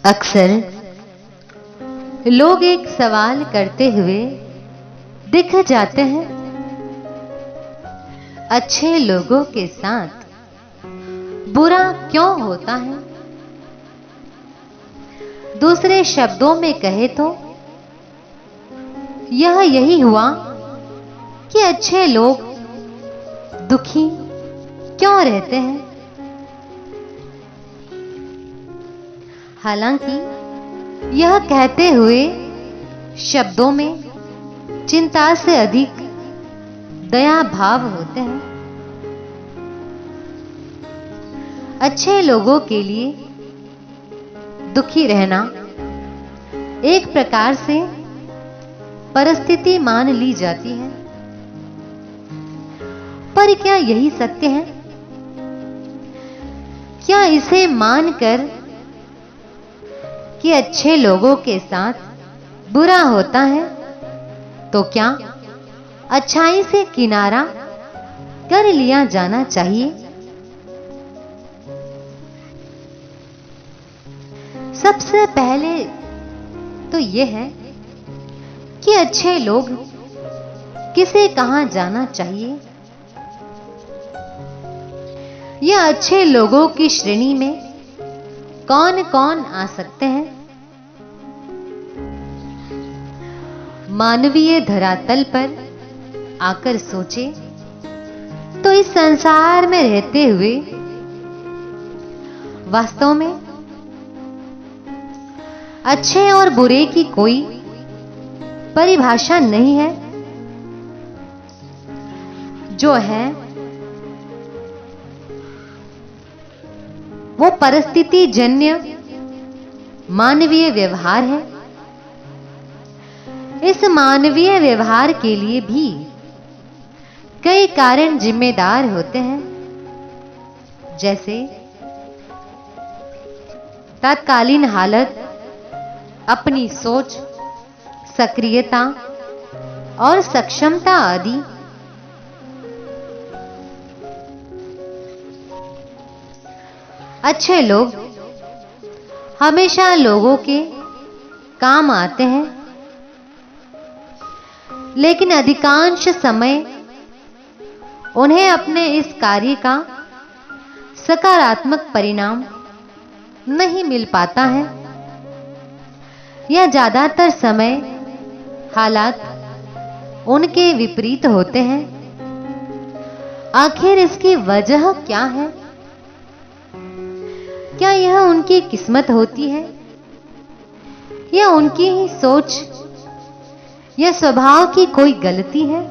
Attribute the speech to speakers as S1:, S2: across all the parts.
S1: अक्सर लोग एक सवाल करते हुए दिख जाते हैं। अच्छे लोगों के साथ बुरा क्यों होता है? दूसरे शब्दों में कहे तो यह यही हुआ कि अच्छे लोग दुखी क्यों रहते हैं। हालांकि यह कहते हुए शब्दों में चिंता से अधिक दया भाव होते हैं। अच्छे लोगों के लिए दुखी रहना एक प्रकार से परिस्थिति मान ली जाती है, पर क्या यही सत्य है? क्या इसे मानकर कि अच्छे लोगों के साथ बुरा होता है तो क्या अच्छाई से किनारा कर लिया जाना चाहिए? सबसे पहले तो यह है कि अच्छे लोग किसे कहां जाना चाहिए। यह अच्छे लोगों की श्रेणी में कौन कौन आ सकते हैं? मानवीय धरातल पर आकर सोचे तो इस संसार में रहते हुए वास्तव में अच्छे और बुरे की कोई परिभाषा नहीं है। जो है वो परिस्थिति जन्य मानवीय व्यवहार है। इस मानवीय व्यवहार के लिए भी कई कारण जिम्मेदार होते हैं, जैसे तत्कालीन हालत, अपनी सोच, सक्रियता और सक्षमता आदि। अच्छे लोग हमेशा लोगों के काम आते हैं, लेकिन अधिकांश समय उन्हें अपने इस कार्य का सकारात्मक परिणाम नहीं मिल पाता है, या ज्यादातर समय हालात उनके विपरीत होते हैं। आखिर इसकी वजह क्या है? क्या यह उनकी किस्मत होती है या उनकी ही सोच या स्वभाव की कोई गलती है?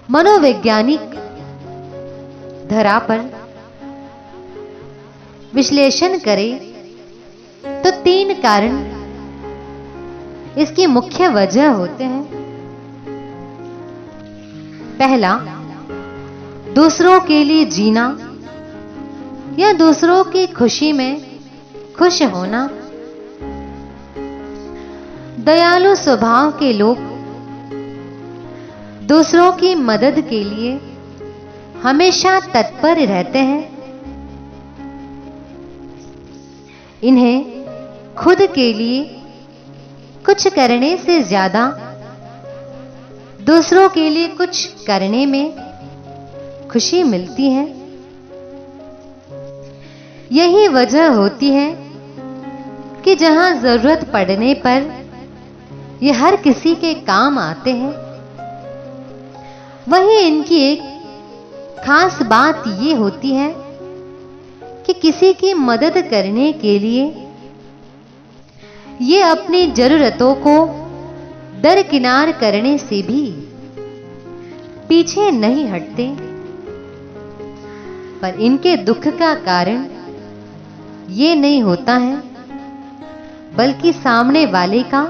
S1: मनोवैज्ञानिक धरा पर विश्लेषण करें तो 3 कारण इसकी मुख्य वजह होते हैं। पहला, दूसरों के लिए जीना या दूसरों की खुशी में खुश होना। दयालु स्वभाव के लोग दूसरों की मदद के लिए हमेशा तत्पर रहते हैं। इन्हें खुद के लिए कुछ करने से ज्यादा दूसरों के लिए कुछ करने में खुशी मिलती है। यही वजह होती है कि जहां जरूरत पड़ने पर ये हर किसी के काम आते हैं। वहीं इनकी एक खास बात ये होती है कि किसी की मदद करने के लिए ये अपनी जरूरतों को दरकिनार करने से भी पीछे नहीं हटते, पर इनके दुख का कारण ये नहीं होता है, बल्कि सामने वाले का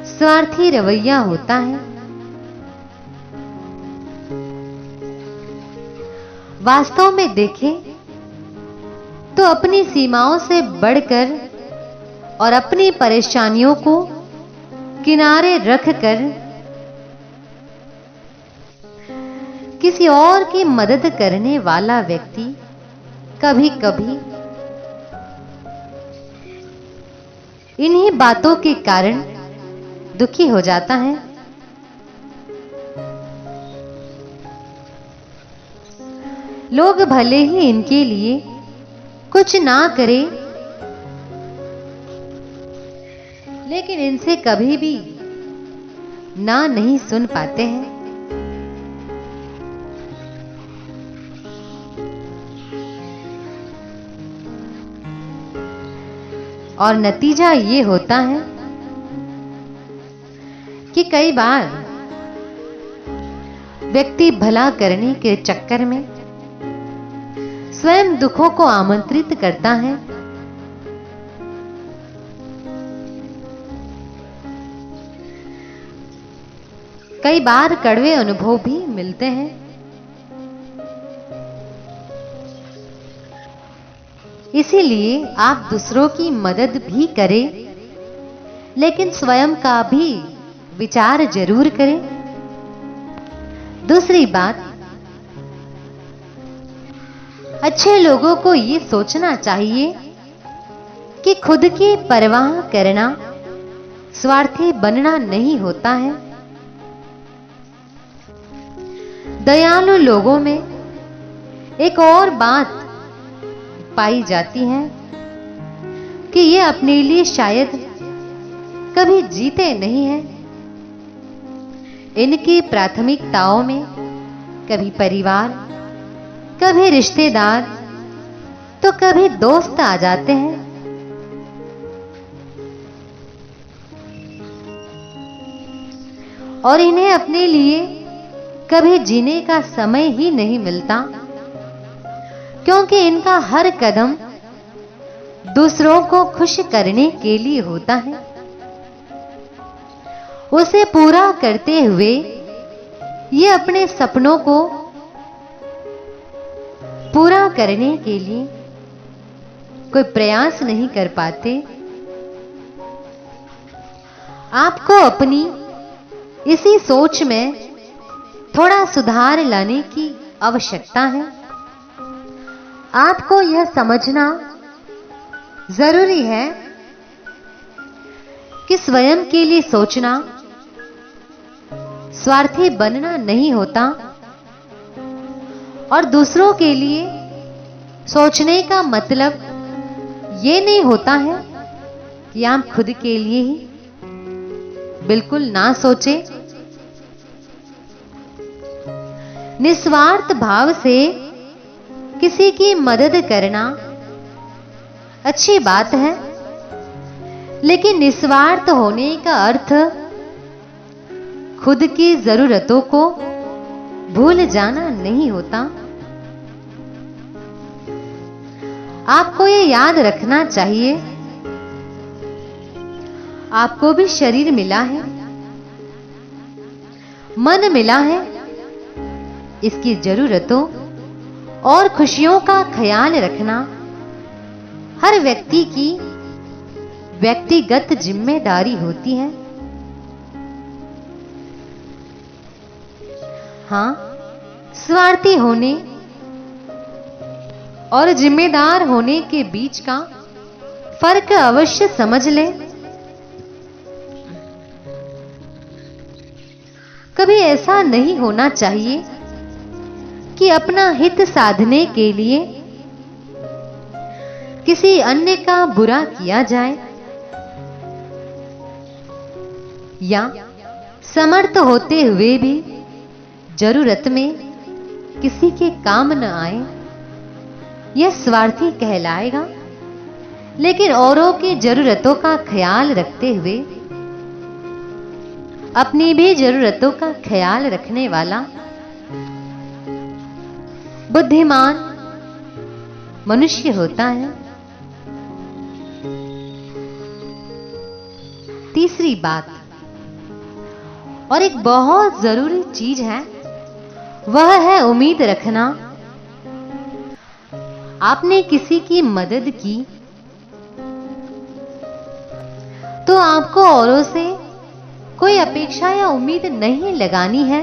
S1: स्वार्थी रवैया होता है। वास्तव में देखें तो अपनी सीमाओं से बढ़कर और अपनी परेशानियों को किनारे रखकर किसी और की मदद करने वाला व्यक्ति कभी कभी इन्हीं बातों के कारण दुखी हो जाता है। लोग भले ही इनके लिए कुछ ना करें, लेकिन इनसे कभी भी ना नहीं सुन पाते हैं। और नतीजा ये होता है कि कई बार व्यक्ति भला करने के चक्कर में स्वयं दुखों को आमंत्रित करता है। कई बार कड़वे अनुभव भी मिलते हैं। इसीलिए आप दूसरों की मदद भी करें, लेकिन स्वयं का भी विचार जरूर करें। दूसरी बात, अच्छे लोगों को ये सोचना चाहिए कि खुद की परवाह करना स्वार्थी बनना नहीं होता है। दयालु लोगों में एक और बात पाई जाती है कि ये अपने लिए शायद कभी जीते नहीं हैं। इनकी प्राथमिकताओं में कभी परिवार, कभी रिश्तेदार, तो कभी दोस्त आ जाते हैं। और इन्हें अपने लिए कभी जीने का समय ही नहीं मिलता, क्योंकि इनका हर कदम दूसरों को खुश करने के लिए होता है। उसे पूरा करते हुए ये अपने सपनों को पूरा करने के लिए कोई प्रयास नहीं कर पाते। आपको अपनी इसी सोच में थोड़ा सुधार लाने की आवश्यकता है। आपको यह समझना जरूरी है कि स्वयं के लिए सोचना स्वार्थी बनना नहीं होता, और दूसरों के लिए सोचने का मतलब यह नहीं होता है कि आप खुद के लिए ही बिल्कुल ना सोचें। निस्वार्थ भाव से किसी की मदद करना अच्छी बात है, लेकिन निस्वार्थ होने का अर्थ खुद की जरूरतों को भूल जाना नहीं होता। आपको ये याद रखना चाहिए, आपको भी शरीर मिला है, मन मिला है। इसकी जरूरतों और खुशियों का ख्याल रखना हर व्यक्ति की व्यक्तिगत जिम्मेदारी होती है। हां, स्वार्थी होने और जिम्मेदार होने के बीच का फर्क अवश्य समझ लें। कभी ऐसा नहीं होना चाहिए कि अपना हित साधने के लिए किसी अन्य का बुरा किया जाए, या समर्थ होते हुए भी जरूरत में किसी के काम न आए। यह स्वार्थी कहलाएगा। लेकिन औरों की जरूरतों का ख्याल रखते हुए अपनी भी जरूरतों का ख्याल रखने वाला बुद्धिमान मनुष्य होता है। तीसरी बात, और एक बहुत जरूरी चीज है, वह है उम्मीद रखना। आपने किसी की मदद की तो आपको औरों से कोई अपेक्षा या उम्मीद नहीं लगानी है।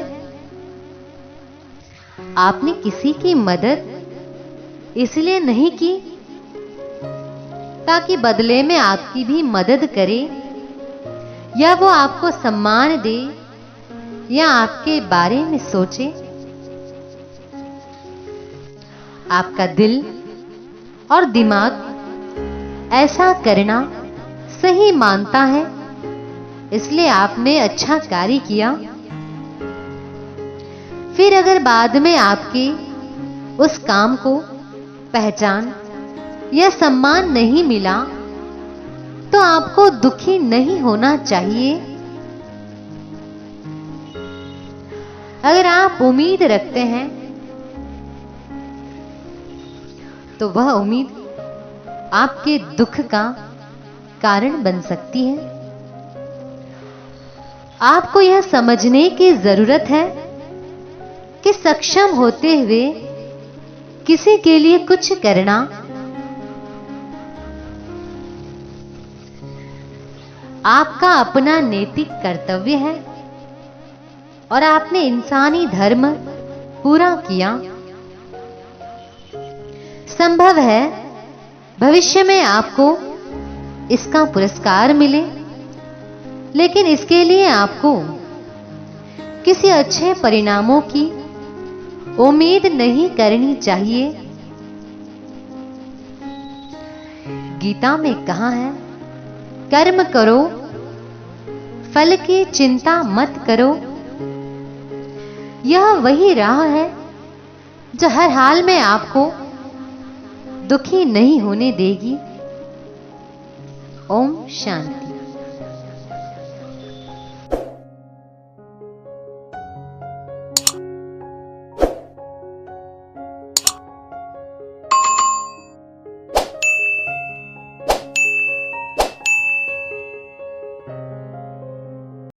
S1: आपने किसी की मदद इसलिए नहीं की ताकि बदले में आपकी भी मदद करे, या वो आपको सम्मान दे, या आपके बारे में सोचे। आपका दिल और दिमाग ऐसा करना सही मानता है, इसलिए आपने अच्छा कार्य किया। फिर अगर बाद में आपके उस काम को पहचान या सम्मान नहीं मिला, तो आपको दुखी नहीं होना चाहिए। अगर आप उम्मीद रखते हैं तो वह उम्मीद आपके दुख का कारण बन सकती है। आपको यह समझने की जरूरत है कि सक्षम होते हुए किसी के लिए कुछ करना आपका अपना नैतिक कर्तव्य है, और आपने इंसानी धर्म पूरा किया। संभव है भविष्य में आपको इसका पुरस्कार मिले, लेकिन इसके लिए आपको किसी अच्छे परिणामों की उम्मीद नहीं करनी चाहिए। गीता में कहा है, कर्म करो, फल की चिंता मत करो। यह वही राह है जो हर हाल में आपको दुखी नहीं होने देगी। ओम शांति।